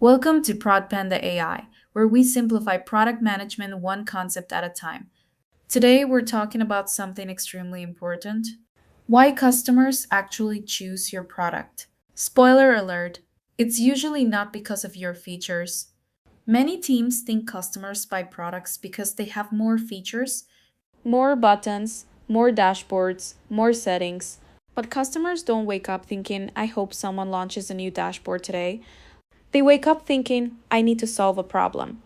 Welcome to ProdPanda AI, where we simplify product management one concept at a time. Today, we're talking about something extremely important: why customers actually choose your product. Spoiler alert, it's usually not because of your features. Many teams think customers buy products because they have more features, more buttons, more dashboards, more settings. But customers don't wake up thinking, I hope someone launches a new dashboard today. They wake up thinking, I need to solve a problem.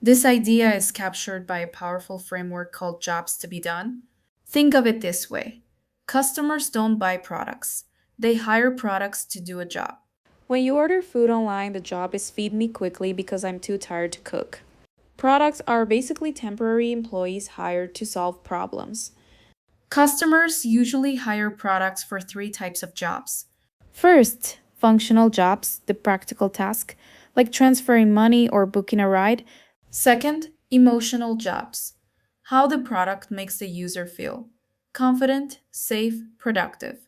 This idea is captured by a powerful framework called jobs to be done. Think of it this way: customers don't buy products, they hire products to do a job. When you order food online, the job is feed me quickly because I'm too tired to cook. Products are basically temporary employees hired to solve problems. Customers usually hire products for three types of jobs. First, functional jobs, the practical task, like transferring money or booking a ride. Second, emotional jobs, how the product makes the user feel: confident, safe, productive.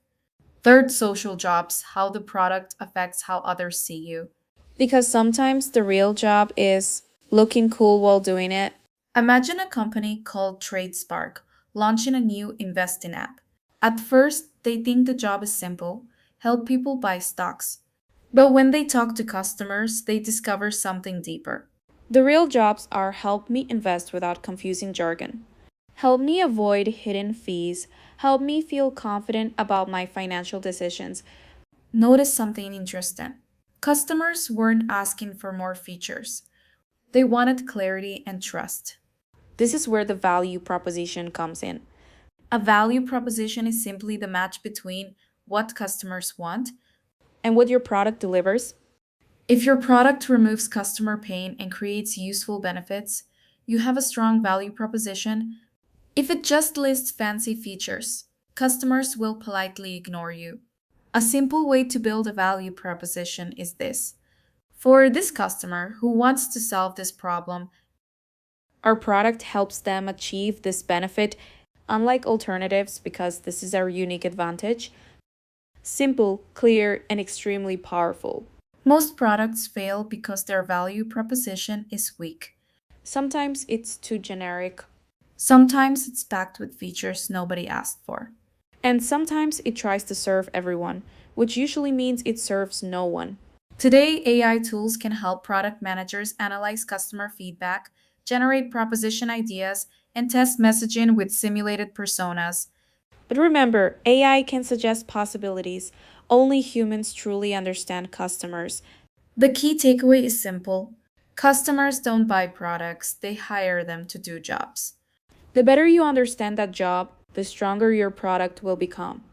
Third, social jobs, how the product affects how others see you. Because sometimes the real job is looking cool while doing it. Imagine a company called TradeSpark launching a new investing app. At first, they think the job is simple: help people buy stocks. But when they talk to customers, they discover something deeper. The real jobs are help me invest without confusing jargon. Help me avoid hidden fees. Help me feel confident about my financial decisions. Notice something interesting. Customers weren't asking for more features, they wanted clarity and trust. This is where the value proposition comes in. A value proposition is simply the match between what customers want and what your product delivers. If your product removes customer pain and creates useful benefits, you have a strong value proposition. If it just lists fancy features, customers will politely ignore you. A simple way to build a value proposition is this: for this customer who wants to solve this problem, our product helps them achieve this benefit, unlike alternatives, because this is our unique advantage. Simple, clear, and extremely powerful. Most products fail because their value proposition is weak. Sometimes it's too generic. Sometimes it's packed with features nobody asked for. And sometimes it tries to serve everyone, which usually means it serves no one. Today, AI tools can help product managers analyze customer feedback, generate proposition ideas, and test messaging with simulated personas. But remember, AI can suggest possibilities. Only humans truly understand customers. The key takeaway is simple: customers don't buy products, they hire them to do jobs. The better you understand that job, the stronger your product will become.